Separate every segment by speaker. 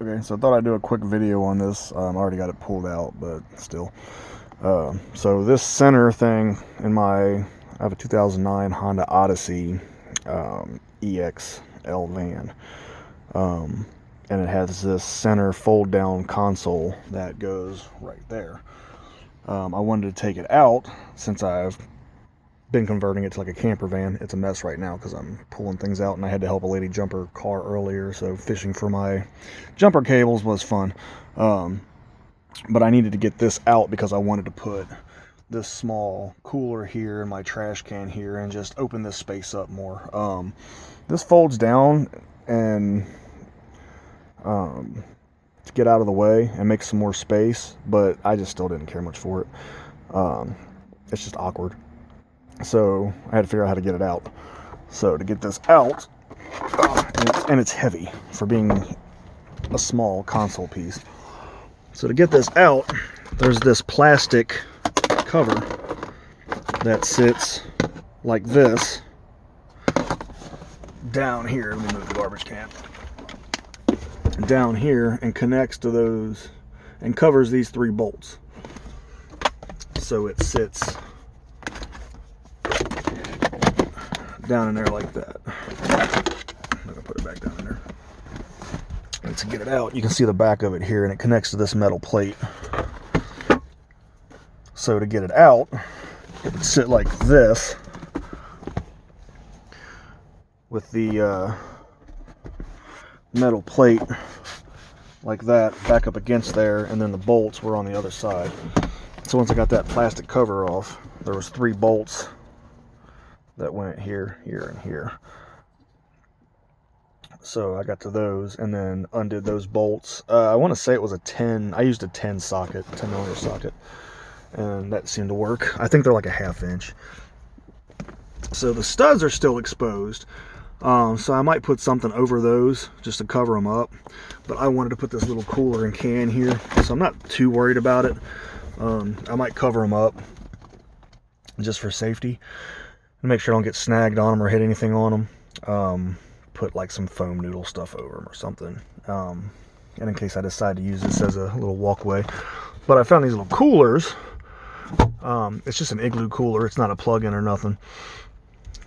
Speaker 1: Okay, so I thought I'd do a quick video on this. I already got it pulled out, but still. So this center thing in I have a 2009 Honda Odyssey EXL van. And it has this center fold down console that goes right there. I wanted to take it out since I've been converting it to like a camper van. It's a mess right now because I'm pulling things out and I had to help a lady jump her car earlier, so fishing for my jumper cables was fun. But I needed to get this out because I wanted to put this small cooler here and my trash can here and just open this space up more. This folds down and to get out of the way and make some more space, but I just still didn't care much for it. It's just awkward. So I had to figure out how to get it out. So to get this out, and it's heavy for being a small console piece. So to get this out, there's this plastic cover that sits like this down here. Let me move the garbage can. Down here and connects to those and covers these 3 bolts. So it sits down in there like that. I'm gonna put it back down in there. And to get it out, you can see the back of it here, and it connects to this metal plate. So to get it out, it would sit like this with the metal plate like that back up against there, and then the bolts were on the other side. So once I got that plastic cover off, there was 3 bolts that went here, here, and here. So I got to those and then undid those bolts. I want to say it was a 10. I used a 10 socket, 10mm socket, and that seemed to work. I think they're like a 1/2 inch. So the studs are still exposed. So I might put something over those just to cover them up. But I wanted to put this little cooler and can here, so I'm not too worried about it. I might cover them up just for safety. Make sure I don't get snagged on them or hit anything on them. Put like some foam noodle stuff over them or something. And in case I decide to use this as a little walkway. But I found these little coolers. It's just an igloo cooler. It's not a plug-in or nothing.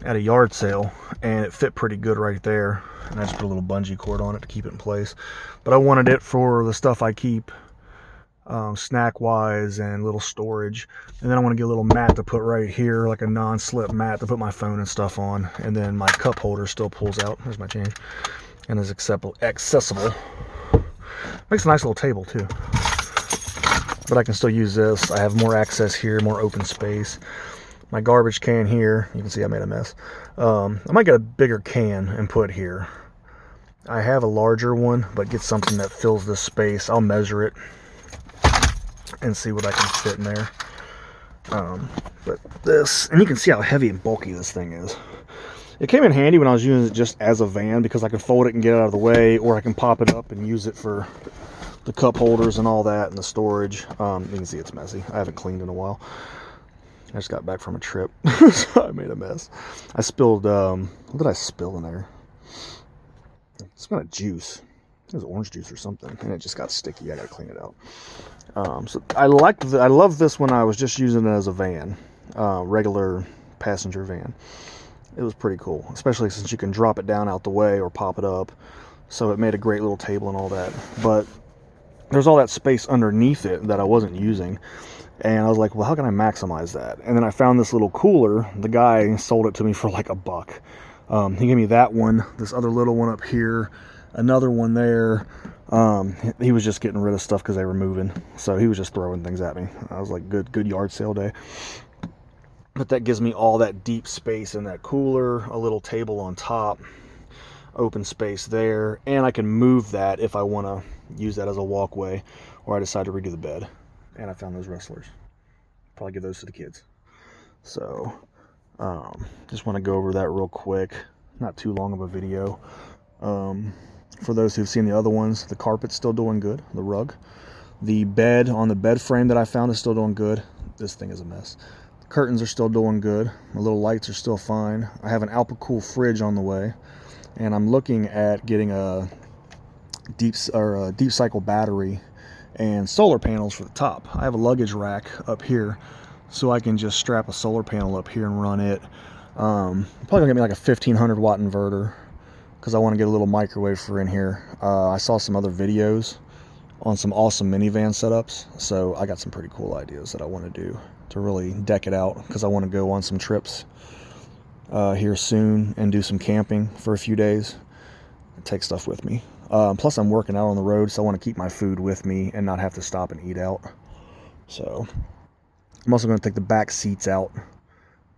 Speaker 1: At a yard sale, and it fit pretty good right there. And I just put a little bungee cord on it to keep it in place. But I wanted it for the stuff I keep, snack-wise and little storage. And then I want to get a little mat to put right here, like a non-slip mat to put my phone and stuff on. And then my cup holder still pulls out. There's my change. And is accessible. Makes a nice little table too. But I can still use this. I have more access here, more open space. My garbage can here, you can see I made a mess. I might get a bigger can and put here. I have a larger one, but get something that fills this space. I'll measure it and see what I can fit in there. But this, and you can see how heavy and bulky this thing is. It came in handy when I was using it just as a van because I can fold it and get it out of the way, or I can pop it up and use it for the cup holders and all that and the storage. You can see it's messy. I haven't cleaned in a while. I just got back from a trip, so I made a mess. I spilled, what did I spill in there? It smelled like juice. It was orange juice or something, and it just got sticky. I gotta clean it out. So I love this when I was just using it as a van, regular passenger van. It was pretty cool, especially since you can drop it down out the way or pop it up. So it made a great little table and all that. But there's all that space underneath it that I wasn't using. And I was like, well, how can I maximize that? And then I found this little cooler. The guy sold it to me for like $1. He gave me that one, this other little one up here, another one there. He was just getting rid of stuff because they were moving. So he was just throwing things at me. I was like, good yard sale day. But that gives me all that deep space in that cooler, a little table on top, open space there. And I can move that if I want to use that as a walkway, or I decide to redo the bed. And I found those wrestlers. Probably give those to the kids. So, just want to go over that real quick. Not too long of a video. For those who've seen the other ones, the carpet's still doing good. The rug. The bed on the bed frame that I found is still doing good. This thing is a mess. The curtains are still doing good. My little lights are still fine. I have an Alpacool fridge on the way. And I'm looking at getting a deep cycle battery and solar panels for the top. I have a luggage rack up here, so I can just strap a solar panel up here and run it. Probably gonna get me like a 1500 watt inverter, because I want to get a little microwave for in here. I saw some other videos on some awesome minivan setups, so I got some pretty cool ideas that I want to do to really deck it out, because I want to go on some trips here soon and do some camping for a few days and take stuff with me. Plus I'm working out on the road, so I want to keep my food with me and not have to stop and eat out. So I'm also going to take the back seats out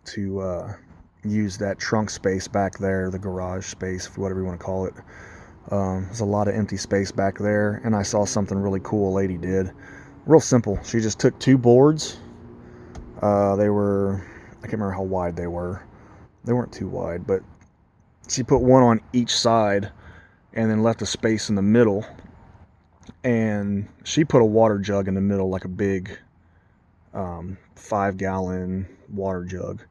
Speaker 1: to use that trunk space back there, the garage space, whatever you want to call it. There's a lot of empty space back there, and I saw something really cool a lady did. Real simple. She just took 2 boards. They were, I can't remember how wide they were. They weren't too wide, but she put one on each side and then left a space in the middle, and she put a water jug in the middle, like a big 5-gallon water jug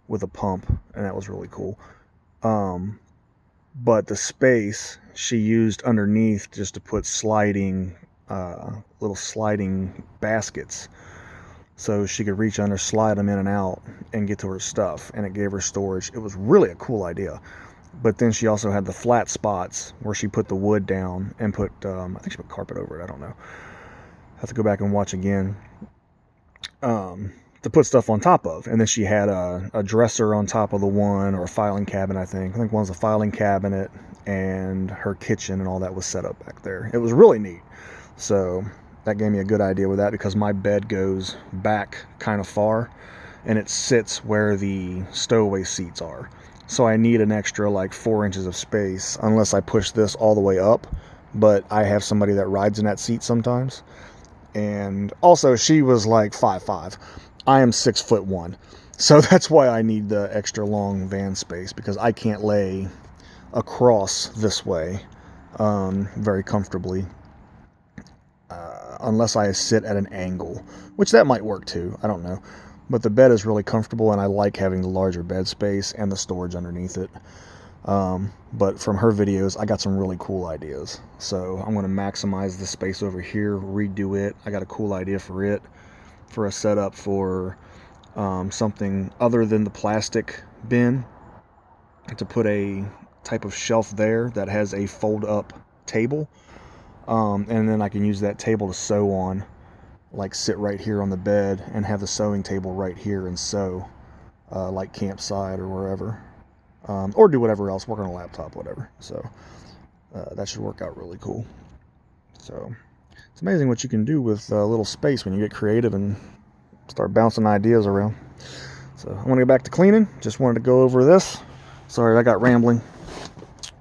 Speaker 1: with a pump, and that was really cool. But the space she used underneath just to put little sliding baskets, so she could reach under, slide them in and out, and get to her stuff, and it gave her storage. It was really a cool idea. But then she also had the flat spots where she put the wood down and put, I think she put carpet over it, I don't know. I have to go back and watch again. To put stuff on top of. And then she had a dresser on top of the one, or a filing cabinet, I think. I think one's a filing cabinet, and her kitchen and all that was set up back there. It was really neat. So that gave me a good idea with that, because my bed goes back kind of far, and it sits where the stowaway seats are. So I need an extra like 4 inches of space, unless I push this all the way up. But I have somebody that rides in that seat sometimes. And also, she was like 5'5". I am 6'1". So that's why I need the extra long van space, because I can't lay across this way very comfortably unless I sit at an angle, which that might work too. I don't know. But the bed is really comfortable, and I like having the larger bed space and the storage underneath it. But from her videos, I got some really cool ideas. So I'm going to maximize the space over here, redo it. I got a cool idea for it, for a setup for something other than the plastic bin, to put a type of shelf there that has a fold-up table. And then I can use that table to sew on, like sit right here on the bed and have the sewing table right here and sew, like campsite or wherever. Or do whatever else, work on a laptop, whatever. So that should work out really cool. So it's amazing what you can do with a little space when you get creative and start bouncing ideas around. So I want to get back to cleaning. Just wanted to go over this. Sorry, I got rambling.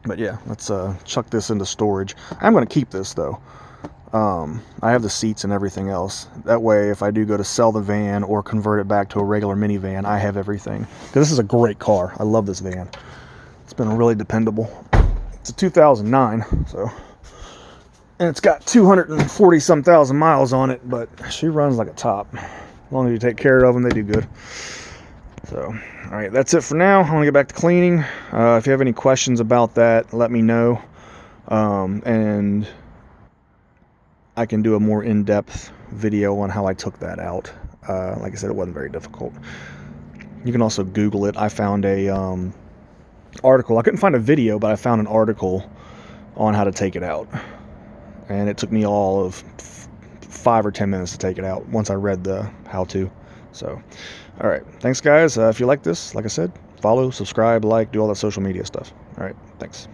Speaker 1: But yeah, let's chuck this into storage. I'm going to keep this though. I have the seats and everything else. That way, if I do go to sell the van or convert it back to a regular minivan, I have everything. Because this is a great car. I love this van. It's been really dependable. It's a 2009, so, and it's got 240-some thousand miles on it, but she runs like a top. As long as you take care of them, they do good. So, all right, that's it for now. I want to get back to cleaning. If you have any questions about that, let me know. And I can do a more in-depth video on how I took that out. Like I said, it wasn't very difficult. You can also Google it. I found a article. I couldn't find a video, but I found an article on how to take it out. And it took me all of 5 or 10 minutes to take it out once I read the how-to. So, all right. Thanks, guys. If you like this, like I said, follow, subscribe, like, do all that social media stuff. All right. Thanks.